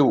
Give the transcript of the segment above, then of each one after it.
2।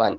1।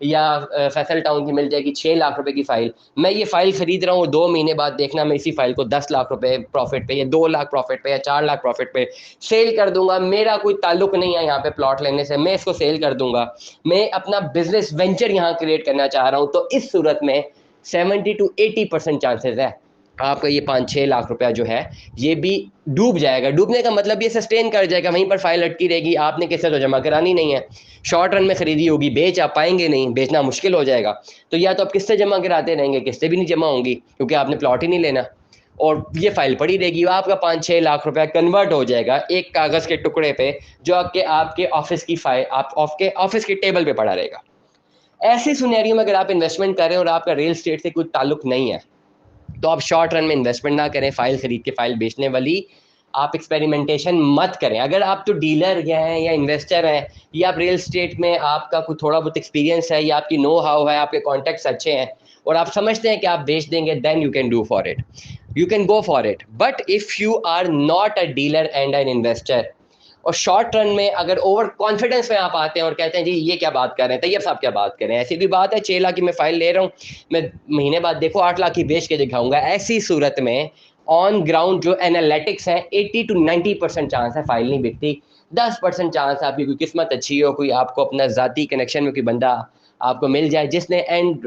یا فیصل ٹاؤن کی مل جائے گی 6 لاکھ روپے کی فائل. میں یہ فائل خرید رہا ہوں 2 مہینے بعد دیکھنا میں اسی فائل کو 10 لاکھ روپے پروفٹ پہ یا 2 لاکھ پروفٹ پہ یا 4 لاکھ پروفٹ پہ سیل کر دوں گا. میرا کوئی تعلق نہیں ہے یہاں پہ پلاٹ لینے سے, میں اس کو سیل کر دوں گا. میں اپنا بزنس وینچر یہاں کریٹ کرنا چاہ رہا ہوں. تو اس صورت میں 70-80% چانسز ہے آپ کا یہ 5-6 لاکھ روپیہ جو ہے یہ بھی ڈوب جائے گا. ڈوبنے کا مطلب یہ سسٹین کر جائے گا, وہیں پر فائل اٹکی رہے گی, آپ نے کس سے تو جمع کرانی نہیں ہے. شارٹ رن میں خریدی ہوگی, بیچ آپ پائیں گے نہیں, بیچنا مشکل ہو جائے گا. تو یا تو آپ کس سے جمع کراتے رہیں گے, کس سے بھی نہیں جمع ہوں گی کیونکہ آپ نے پلاٹ ہی نہیں لینا, اور یہ فائل پڑی رہے گی. آپ کا 5-6 لاکھ روپیہ کنورٹ ہو جائے گا ایک کاغذ کے ٹکڑے پہ جو آپ کے آفس کی فائل آپ کے آفس کے ٹیبل پہ پڑا رہے گا. ایسی سینیریو میں اگر آپ انویسٹمنٹ کریں اور آپ کا ریل اسٹیٹ سے کوئی تعلق نہیں ہے تو آپ شارٹ رن میں انویسٹمنٹ نہ کریں. فائل خرید کے فائل بیچنے والی آپ ایکسپیریمنٹیشن مت کریں. اگر آپ تو ڈیلر ہیں یا انویسٹر ہیں یا آپ ریل اسٹیٹ میں آپ کا کوئی تھوڑا بہت ایکسپیرینس ہے یا آپ کی نو ہاؤ ہے, آپ کے کانٹیکٹس اچھے ہیں اور آپ سمجھتے ہیں کہ آپ بیچ دیں گے, then you can do for it, you can go for it. But if you are not a dealer and an investor, اور شارٹ رن میں اگر اوور کانفیڈنس میں آپ آتے ہیں اور کہتے ہیں جی یہ کیا بات کر رہے ہیں, طیب صاحب کیا بات کر رہے ہیں, ایسی بھی بات ہے 6 لاکھ کی میں فائل لے رہا ہوں, میں مہینے بعد دیکھو 8 لاکھ کی بیچ کے دکھاؤں گا. ایسی صورت میں آن گراؤنڈ جو انالیٹکس ہیں 80-90% چانس ہے فائل نہیں بکتی. 10% چانس ہے آپ کی کوئی قسمت اچھی ہو, کوئی آپ کو اپنا ذاتی کنیکشن میں کوئی بندہ آپ کو مل جائے جس نے اینڈ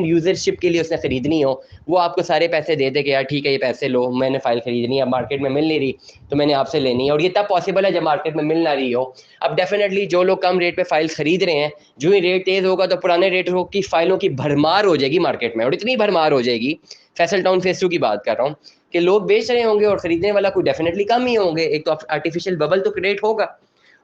یوزرشپ کے لیے اس نے خریدنی ہو, وہ آپ کو سارے پیسے دے دے کہ یار ٹھیک ہے یہ پیسے لو, میں نے فائل خریدنی ہے, اب مارکیٹ میں مل نہیں رہی تو میں نے آپ سے لینی ہے. اور یہ تب پاسبل ہے جب مارکیٹ میں مل نہ رہی ہو. اب ڈیفینیٹلی جو لوگ کم ریٹ پہ فائل خرید رہے ہیں, جو ہی ریٹ تیز ہوگا تو پرانے ریٹ کی فائلوں کی بھرمار ہو جائے گی مارکیٹ میں, اور اتنی بھرمار ہو جائے گی, فیصل ٹاؤن فیس 2 کی بات کر رہا ہوں, کہ لوگ بیچ رہے ہوں گے اور خریدنے والا کوئی ڈیفینیٹلی کم ہی ہوں گے. ایک تو آرٹیفیشیل ببل تو کریٹ ہوگا.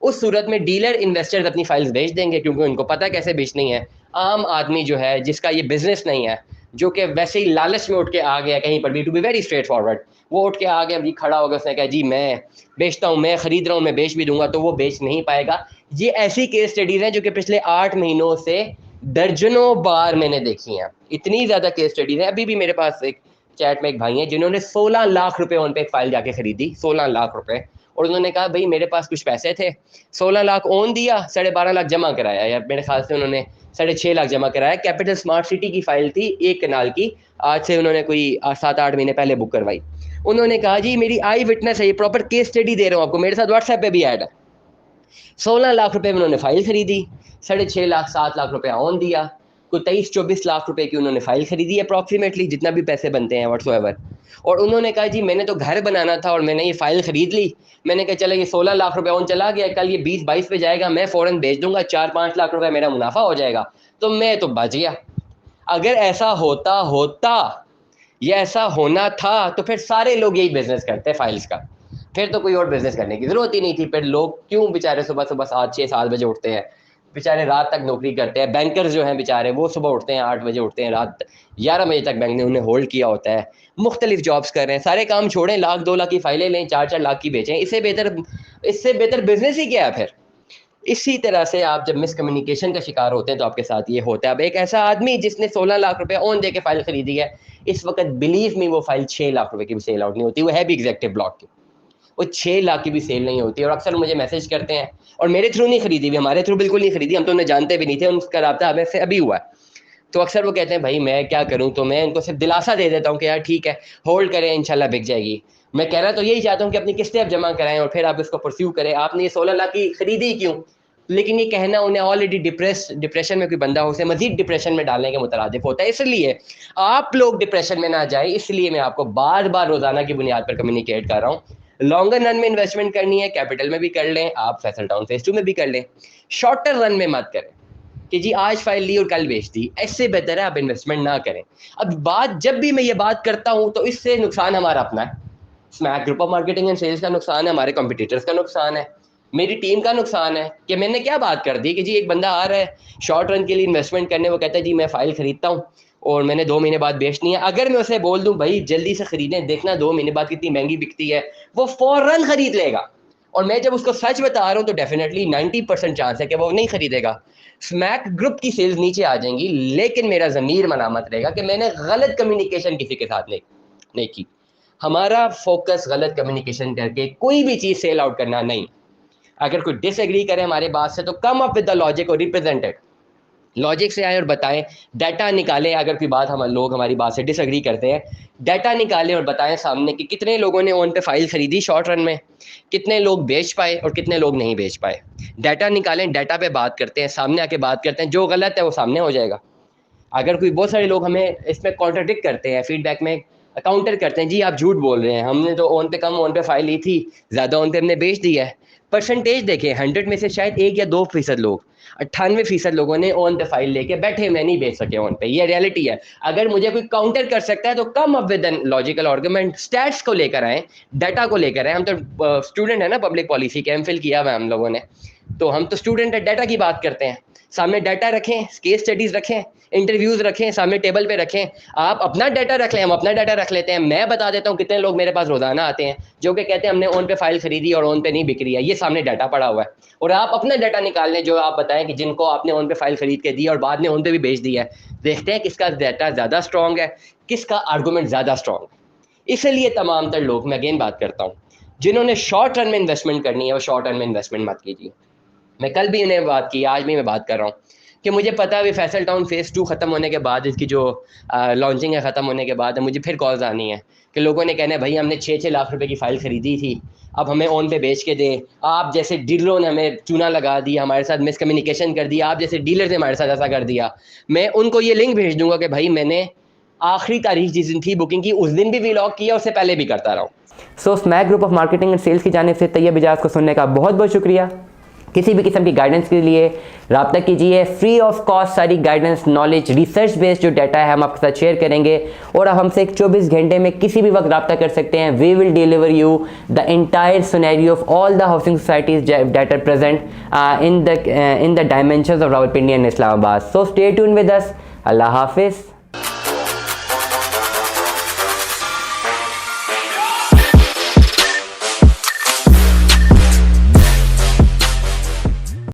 اس صورت میں ڈیلر انویسٹرز اپنی فائلز بیچ دیں گے کیونکہ ان کو پتہ کیسے بیچنی ہے. عام آدمی جو ہے جس کا یہ بزنس نہیں ہے, جو کہ ویسے ہی لالچ میں اٹھ کے آ گیا کہیں پر بھی, to be very straight forward, وہ اٹھ کے آ گیا جی کھڑا ہوگا, اس نے کہا جی میں بیچتا ہوں, میں خرید رہا ہوں, میں بیچ بھی دوں گا, تو وہ بیچ نہیں پائے گا. یہ ایسی کیس اسٹڈیز ہیں جو کہ پچھلے 8 مہینوں سے درجنوں بار میں نے دیکھی ہیں. اتنی زیادہ کیس اسٹڈیز ہیں. ابھی بھی میرے پاس ایک چیٹ میں ایک بھائی ہیں جنہوں نے 16 لاکھ روپے ان پہ ایک فائل جا کے خریدی, 16 لاکھ روپے, اور انہوں نے کہا بھائی میرے پاس کچھ پیسے تھے, 16 لاکھ اون دیا, 12.5 لاکھ جمع کرایا, یا میرے خیال سے انہوں نے 6.5 لاکھ جمع کرایا. کیپٹل اسمارٹ سٹی کی فائل تھی 1 کنال کی, آج سے انہوں نے کوئی 7-8 مہینے پہلے بک کروائی. انہوں نے کہا جی میری آئی وٹنس ہے, یہ پراپر کیس اسٹڈی دے رہا ہوں آپ کو, میرے ساتھ واٹس ایپ پہ بھی ایڈ ہے. 16 لاکھ روپے میں انہوں نے فائل خریدی, 6.5 لاکھ 7 لاکھ روپے آن دیا, کوئی 23-24 لاکھ روپے کی انہوں نے فائل خریدی اپروکسیمیٹلی, جتنا بھی پیسے بنتے ہیں واٹس ایور. اور انہوں نے کہا جی میں نے تو گھر بنانا تھا اور میں نے یہ فائل خرید لی, میں نے کہا چلے یہ 16 لاکھ روپے اون چلا گیا, کل یہ 20-22 پہ جائے گا, میں فوراً بیچ دوں گا, 4-5 لاکھ روپے میرا منافع ہو جائے گا, تو میں تو بچ گیا. اگر ایسا ہوتا یہ ایسا ہونا تھا تو پھر سارے لوگ یہی بزنس کرتے فائلز کا, پھر تو کوئی اور بزنس کرنے کی ضرورت ہی نہیں تھی. پھر لوگ کیوں بیچارے صبح 7-6-7 بجے اٹھتے ہیں, بیچارے رات تک نوکری کرتے ہیں. بینکرز جو ہیں بیچارے وہ صبح اٹھتے ہیں 8 بجے اٹھتے ہیں, رات 11 بجے تک بینک نے انہیں ہولڈ کیا ہوتا ہے, مختلف جابس کر رہے ہیں, سارے کام چھوڑیں, 1-2 لاکھ کی فائلیں لیں, 4-4 لاکھ کی بیچیں, اس سے بہتر بزنس ہی کیا ہے پھر. اسی طرح سے آپ جب مس کمیونیکیشن کا شکار ہوتے ہیں تو آپ کے ساتھ یہ ہوتا ہے. اب ایک ایسا آدمی جس نے 16 لاکھ روپے اون دے کے فائل خریدی ہے, اس وقت بلیو می وہ فائل 6 لاکھ روپے کی بھی سیل آؤٹ نہیں ہوتی, وہ ہے بھی ایگزیکٹو بلاک کی, وہ 6 لاکھ کی بھی سیل نہیں ہوتی. اور اکثر مجھے میسج کرتے ہیں, اور میرے تھرو نہیں خریدی بھی, ہمارے تھرو بالکل نہیں خریدی, ہم تو انہیں جانتے بھی نہیں تھے, ان کا رابطہ ہمیں سے ابھی ہوا ہے. تو اکثر وہ کہتے ہیں بھائی میں کیا کروں, تو میں ان کو صرف دلاسا دے دیتا ہوں کہ یار ٹھیک ہے ہولڈ کریں, انشاءاللہ بک جائے گی. میں کہنا تو یہی چاہتا ہوں کہ اپنی قسطیں آپ جمع کرائیں اور پھر آپ اس کو پرسیو کریں. آپ نے یہ 16 لاکھ کی خریدی کیوں, لیکن یہ کہنا انہیں آلریڈی ڈپریشن میں کوئی بندہ ہو, اسے مزید ڈپریشن میں ڈالنے کے مترادف ہوتا ہے. اس لیے آپ لوگ ڈپریشن میں نہ جائیں, اس لیے میں آپ کو بار بار روزانہ کی بنیاد پر کمیونیکیٹ کر رہا ہوں. لانگر رن میں انویسٹمنٹ کرنی ہے, کیپٹل میں بھی کر لیں, آپ فیصل ٹاؤن فیس 2 میں بھی کر لیں. شارٹر رن میں مت کریں کہ جی آج فائل لی اور کل بیچ دی, اس سے بہتر ہے آپ انویسٹمنٹ نہ کریں. اب جب بھی میں یہ بات کرتا ہوں تو اس سے نقصان ہمارا اپنا ہے, اسمیک group of marketing and sales کا نقصان ہے, ہمارے کمپیٹیٹرز کا نقصان ہے, میری ٹیم کا نقصان ہے. کہ میں نے کیا بات کر دی کہ جی ایک بندہ آ رہا ہے شارٹ رن کے لیے انویسٹمنٹ کرنے, وہ کہتا ہے جی میں فائل خریدتا ہوں اور میں نے 2 مہینے بعد بیچنی ہے. اگر میں اسے بول دوں بھائی جلدی سے خریدیں, دیکھنا 2 مہینے بعد کتنی مہنگی بکتی ہے, وہ فوراً خرید لے گا. اور میں جب اس کو سچ بتا رہا ہوں تو ڈیفینیٹلی 90% چانس ہے کہ وہ نہیں خریدے گا. اسمیک گروپ کی سیلز نیچے آ جائیں گی, لیکن میرا ضمیر ملامت رہے گا کہ میں نے غلط کمیونیکیشن کسی کے ساتھ نہیں کی. ہمارا فوکس غلط کمیونیکیشن کر کے کوئی بھی چیز سیل آؤٹ کرنا نہیں. اگر کوئی ڈس ایگری کرے ہمارے بات سے تو come up with the logic اور ریپرزینٹ اٹ. لوجک سے آئیں اور بتائیں, ڈیٹا نکالیں. اگر کوئی بات لوگ ہماری بات سے ڈس ایگری کرتے ہیں, ڈیٹا نکالیں اور بتائیں سامنے کہ کتنے لوگوں نے اون پہ فائل خریدی شارٹ رن میں, کتنے لوگ بیچ پائے اور کتنے لوگ نہیں بیچ پائے. ڈیٹا نکالیں, ڈیٹا پہ بات کرتے ہیں, سامنے آ کے بات کرتے ہیں, جو غلط ہے وہ سامنے ہو جائے گا. اگر کوئی بہت سارے لوگ ہمیں اس میں کانٹراڈکٹ کرتے ہیں, فیڈ بیک میں کاؤنٹر کرتے ہیں, جی آپ جھوٹ بول رہے ہیں, ہم نے تو اون پہ کم اون پہ فائل لی تھی, زیادہ اون پہ ہم نے بیچ دی ہے. پرسنٹیج دیکھیں, 100 میں سے شاید 1 یا 2% لوگ, 98% لوگوں نے اون پہ فائل لے کے بیٹھے, میں نہیں بیچ سکے اون پہ. یہ ریئلٹی ہے. اگر مجھے کوئی کاؤنٹر کر سکتا ہے تو come up with an logical argument, status کو لے کر آئیں, ڈیٹا کو لے کر آئیں. ہم تو اسٹوڈنٹ ہیں نا پبلک پالیسی کے, ایم فل کیا ہوا ہے ہم لوگوں نے, تو ہم تو اسٹوڈنٹ ہے, ڈیٹا کی بات کرتے ہیں. سامنے ڈیٹا رکھیں, کیس اسٹڈیز رکھیں, انٹرویوز رکھیں, سامنے ٹیبل پہ رکھیں. آپ اپنا ڈیٹا رکھ لیں, ہم اپنا ڈیٹا رکھ لیتے ہیں. میں بتا دیتا ہوں کتنے لوگ میرے پاس روزانہ آتے ہیں جو کہ کہتے ہیں ہم نے اون پہ فائل خریدی اور اون پہ نہیں بک رہی ہے. یہ سامنے ڈیٹا پڑا ہوا ہے. اور آپ اپنا ڈیٹا نکال لیں, جو آپ بتائیں کہ جن کو آپ نے اون پہ فائل خرید کے دی اور بعد میں اون پہ بھی بیچ دیا ہے. دیکھتے ہیں کس کا ڈیٹا زیادہ اسٹرانگ ہے, کس کا آرگومنٹ زیادہ اسٹرانگ ہے. اس لیے تمام تر لوگ, میں اگین بات کرتا ہوں, جنہوں نے شارٹ رن میں انویسٹمنٹ کرنی ہے وہ شارٹ رن میں انویسٹمنٹ مت کیجیے. میں کل بھی انہیں بات کی, آج بھی میں بات کر رہا ہوں کہ مجھے پتا ہے فیصل ٹاؤن فیز 2 ختم ہونے کے بعد, اس کی جو لانچنگ ہے ختم ہونے کے بعد, مجھے پھر کالز آنی ہے کہ لوگوں نے کہنا ہے بھائی ہم نے 6 لاکھ روپے کی فائل خریدی تھی, اب ہمیں اون پہ بیچ کے دیں. آپ جیسے ڈیلروں نے ہمیں چونا لگا دیا, ہمارے ساتھ مس کمیونیکیشن کر دیا, آپ جیسے ڈیلر نے ہمارے ساتھ ایسا کر دیا. میں ان کو یہ لنک بھیج دوں گا کہ بھائی میں نے آخری تاریخ جس دن تھی بکنگ کی اس دن بھی ولاگ کیا, اس سے پہلے بھی کرتا رہا ہوں. So Smic group of marketing and sales کی جانب سے طیب اجاز کو سننے کا بہت بہت شکریہ. کسی بھی قسم کی گائیڈنس کے لیے رابطہ کیجیے. فری آف کاسٹ ساری گائیڈنس, نالج, ریسرچ بیسڈ جو ڈیٹا ہے ہم آپ کے ساتھ شیئر کریں گے, اور آپ ہم سے 24 گھنٹے میں کسی بھی وقت رابطہ کر سکتے ہیں. We will deliver you the entire scenario of all the housing societies that are present in the dimensions of Rawalpindi and Islamabad. So stay tuned with us. اللہ حافظ.